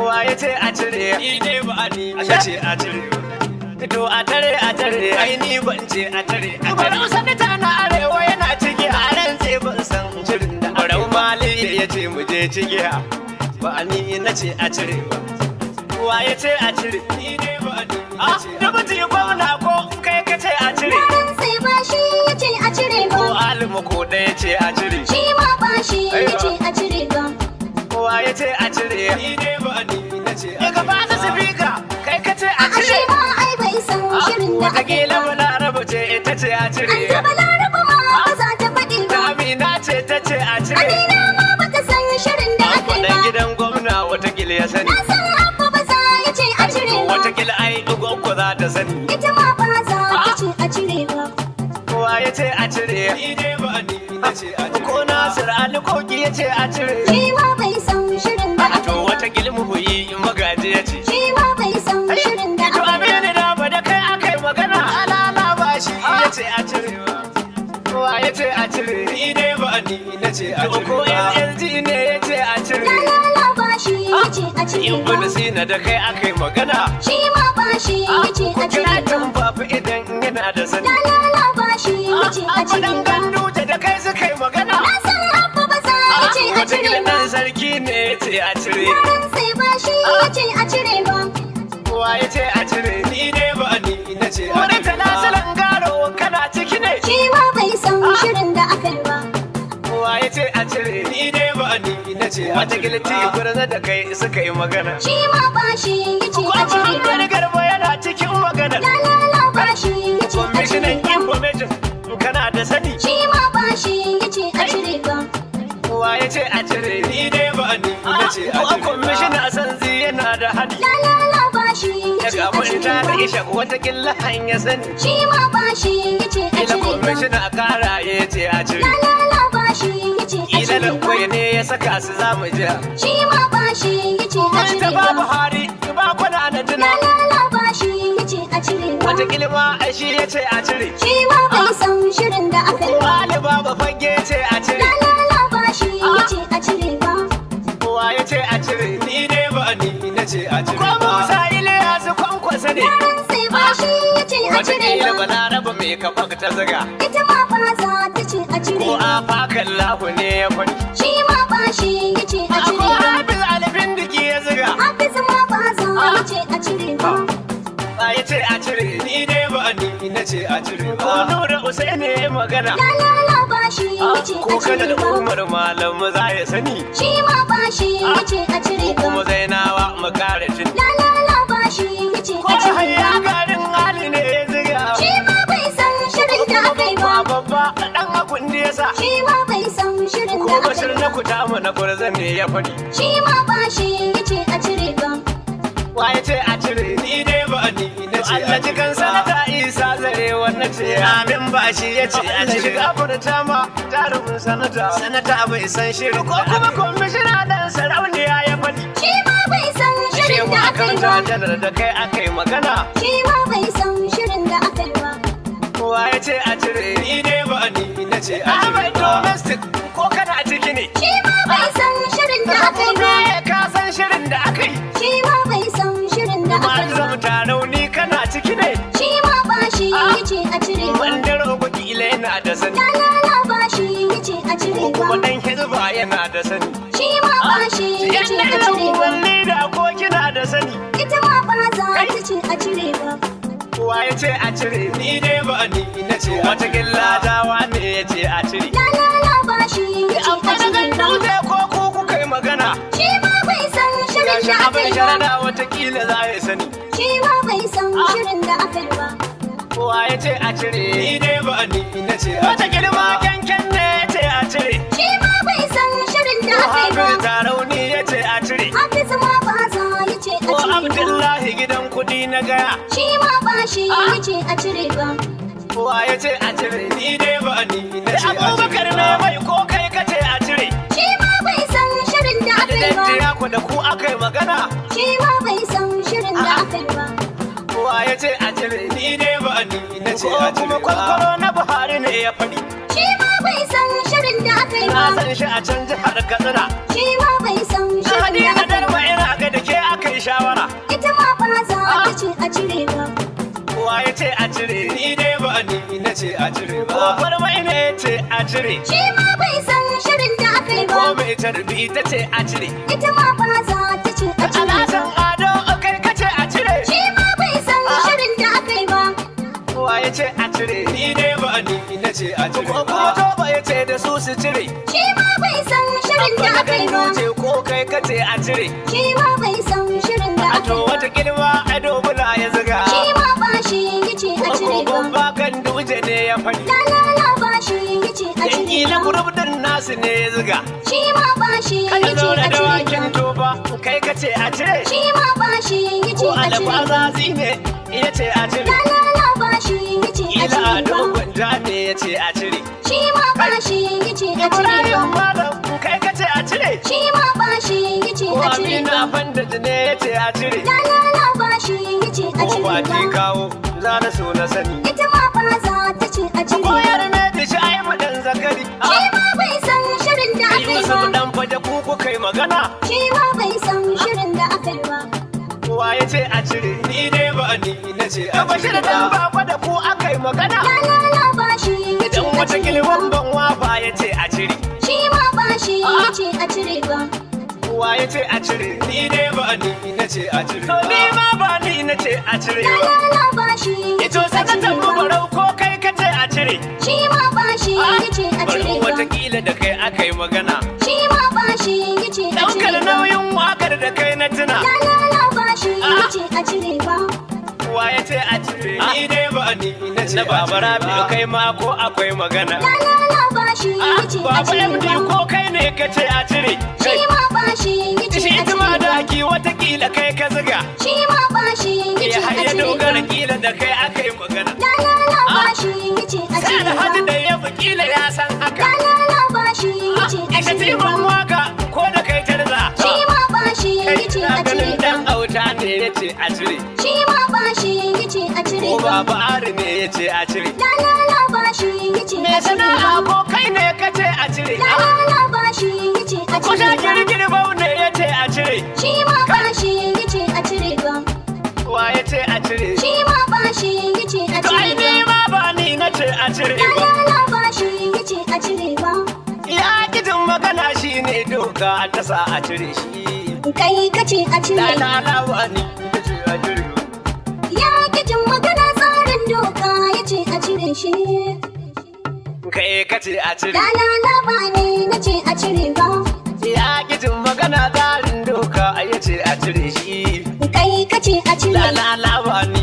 Wa ya ce a cire ni dai ba ni na ce a cire to a tare ai ni ban ce a tare bari sanata na arewa yana ciki a ran sai ban san shirin da barau mali ya ce mu je ciki ba ni na ce a cire ba wa ya ce a cire ni dai ba ni na ce da mutum gwamna ko kai ka ce a cire sai ba shi ya ce a cire ba ko alimu ko da ya ce a cire shi ma ba shi ya ce a cire ba wa ya ce a cire ni dai ba ni na ce a cire ba da sifika kai ka ce a cire ma ai bai san shirin da wataƙila balaraba ce ita ce a cire ta balaraba ma ba za ta faɗi ba amina ce ta ce a cire amina ma ba ta san shirin da aka yi ba gidan gwamna watakila ya sani na san abba ba za ya ce a cire ba watakila ai ugonku za ta sani ita ma ba za ta ce a cire ba kowa ya ce a cire ni dai ba ni na ce a cire ko nasir ali koki ya ce a cire shi ma bai san shirin da aka to yi ba watakila muhuyi magaji ya ce shi ma bai san shirin da to aka yi amini da ba da kai aka yi magana alala ba shi ya ce a cire ba kowa ya ce a cire ni dai ba ni na ce a cire ko LLG ne ya ce a cire lalala ba shi ya ce a cire ba ibn sina da kai aka yi magana shi ma ba shi ya ce a cire ba tun babu idan yana da sani lalala ba shi ya ce a cire dan ba gandu da kai suka yi magana na san abba ba za ya ce a cire wataƙila ba dan sarki ne ya ce a cire yaran sai ba shi ya ce a cire ba kowa ya ce a cire ni dai ba ni na ce a wani tanasilan garo kana ciki ne shi ma bai san shirin da aka yi ba kowa ya ce a cire ni dai ba ni na ce wataƙila tibirna da kai suka yi magana shi ma ba shi ya ce a cire ba wani garba yana cikin magana lalala ba shi ya ce a cire kwamishinan ba information kana da sani shi ma ba shi ya ce a cire ba kowa ya ce a cire ni dai ba ni na ce a cire kwamishina sanzi yana da hadi lalala ba shi ya ce daga a wani cire ta da ba isha watakila hanya sani shi ma ba shi ya ce a ila cire ba kwamishina kara ya ce a cire lalala ba shi ya ce a ila da cire ba kwai ne ya saka su za mu ji shi ma ba shi ya ce a ta cire ba ba buhari ba kwana na tuna lalala ba shi ya ce a cire ba watakila ma ai shi ya ce a cire shi ma bai san shirin da aka yi ba wani baba fage ya ce a cire lalala ba shi ya ce a cire ba kowa ya ce a cire ni dai ba ni na ce a cire ko musa iliya su kwankwasa ne yaran sai ba shi ya ce a cire watakila ba balaraba mai kafa ta zaga ita ma ba za ta ce a cire ko ba a fakan lahu ne ya kwani shi ma ba shi ya ce a ko cire ba hafiz alifin diki ya zaga hafiz ma ba za ya ce a cire ba ba ya ce a cire ni dai ba ni na ce a cire ko nura usaini ya magana lalala ba shi ya ce ko a kada cire da ba umar malam za ya sani shi ma ba shi ya ce a cire ko kuma ba zainawa mu kare shi lalala ba shi ya ce ko a cire hayya ba garin hali ne ya ziga shi ma bai san shirin da aka yi ba babba dan akun da ya sa shi ma bai san shirin ko da aka bashir yi na ba kuta mu na gurzan ne ya fadi shi ma ba shi ya ce a cire ba wa ya ce a cire ni dai ba ni na ce Allah ji kan sanata Isa zare wannan ce amin ba shi ya ce a cire shiga furta ma jarumin sanata bai san shirin ko kuma kwamishina dan sarauniya ya fadi shi ma bai san shirin da aka yi ba janar da kai aka yi magana shi ma bai san shirin da aka yi ba kowa ya ce a cire ni dai ba ni na ce a cire Ahmed domestic ko kana ciki ne shi ma bai san shirin da aka yi ba ka san shirin da aka yi shi ma bai san shirin da aka yi ba Ma'azam Tarauni kana ciki ne shi ma ba shi ya ce a cire ba Mandaro Bakila yana da sani lalala ba shi ya ce a cire ba kuma dan Hizba yana da sani shi ma ba shi ya ce a cire ba Walli da ko kina da sani ita ma ba za ta ce a cire ba kowa ya ce a cire ni dai ba ni na ce wata gilla dawa ne ya ce a cire lalala ba shi ya ce a cire ba dutse ko ku kuka yi magana shi ma bai san shirin gashi da aka abin yi ba sharada watakila za ya sani shi ma bai san shirin da aka yi ba kowa ya ce a cire ni dai ba ni na ce wata girma kyankyan ne ya ce a cire shi ma bai san shirin da aka yi ba Hafiz Tarauni ya ce a cire hafiz ma ba za ya ce a ko cire ba Abdullahi gidan kudi na gaya shi ma ba shi ya ce a cire ba kowa ya ce a cire ni dai ba ni na ce Abubakar ne mai ko kai ka ce a cire shi ma bai san shirin da aka yi ba Dattira ku da ku aka yi magana shi ma bai san shirin da aka yi ba kowa ya ce a cire ni dai ba ni na ce a cire kuma kwakwaro na Buhari ne ya faɗi shi ma bai san shirin da aka yi na ba san shi a can jihar Katsina shi ma bai san shirin da Hadiza aka yi Darma ba ina ga da ke aka a cire ba. Kowa ya ce a cire, ni dai ba ni na ce a cire ba. Kofar mai ne ya ce a cire. Shi ma bai san shirin da aka yi ba. Ko mai tarbi ta ce a cire. Ita ma ba za ta ce a cire ba. Alasan ado kai ka ce a cire. Shi ma bai san shirin da aka yi ba. Kowa ya ce a cire, ni dai ba ni na ce a cire ba. Ko toba ya ce da su su cire. Shi ma bai san shirin da aka yi ba. ce ko kai ka ce a cire. Shi ma bai san shirin da A aka to yi ba. wata kilma ado bula ya zuga. Shi ma ba shi yace a cire ba. Agogon bakan duje ne ya faɗi. La la la ba shi yace a Yan cire ila ba. gurub din nasu ne ya zuga. Shi ma ba shi Kada yace zo a da cire dawakin ba. toba kai ka ce a cire. Shi ma ba shi yace Ko a cire ba. alfazazi ne ya ce a cire. La la la ba shi yace a Ila cire ado ba. gwanja ne ya ce a cire. Shi ma ba shi yace a cire Ibrahim ba. malam kai ka ce a cire. Shi ma ba shi yace Ko a cire Amina ba. Bandaj ne ya ce a cire. La la la ba shi yace a Ko cire baki ba. kawo za na so na sani. Ita ma ba za ta ce a cire Koyar ba. ne da shi ai mu dan zakari. Shi ma bai san shirin da aka yi Yusuf ba. dan faje ku kai magana. Shi ma bai san shirin da aka yi ba. Kowa ya ce a cire, ni dai ba ni na ce a cire ba. Ba fa da ku aka yi magana. La la la ba shi yace Idan a wata cire kilwan ba. ban wafa ya ce a cire. Shi ma ba shi yace a cire ba. Kowa ya ce a cire, ni dai ba ni na ce a cire. To ni ma ba ni na ce a cire La ba. la la ba shi Ito yace a cire sanatan ba. barau ko kai ka ce a cire. Shi ma ba shi yace a Bari cire ba. watakila da kai aka yi magana. Shi ma ba shi yace a Ɗaukar cire ba. nauyin wakar da kai na tuna. La la la ba shi yace a cire ba. Kowa ya ce a cire, ni dai ba ni na ce a cire ba. Babara kai ma ko akwai magana. La la la ba shi yace a Baba cire MD ba. ko kai ne ka ce a cire. Shi ma ba shi yace Shi a ita ma cire ba. daki watakila kai ka ziga. Shi ma ba shi Ya yace a haya cire ba. dogara kila da kai aka yi magana. La la la ba shi yace a Sai cire alhaji ba. da ya fi kila ya san haka. La la la ba shi yace a Ika cire ba. timan waka ko da kai tarza. Shi ma ba shi Kai yace na a cire ganin ba. dan auta ne ya ce a cire. Shi ma ba shi yace a cire Ko ba. baba ari ne ya ce a cire. La la la ba shi yace Me a cire sana'a ba. ko kai ne ka ce a cire. La la la ba shi yace a Ko cire sha ba. girgir bau ne ya ce a cire. Shi ma ba shi yace a cire ba. Wa ya ce a cire. Shi ma ba shi yace a To ai cire ni ba. ma ba ni na ce a cire La ba. la la ba shi yace a cire ba. Ya gidin magana shi ne doka ta sa a cire shi. Kai kace a cire. Lalalawa ni ta ce a cire. Ya kijin magana tsarin doka yace a cire shi. Kai ka ce a cire. La la la ba ne nace a cire ba. Ya gidin magana tsarin doka ya ce a cire shi. Kai kace a cire. Lalalawa ni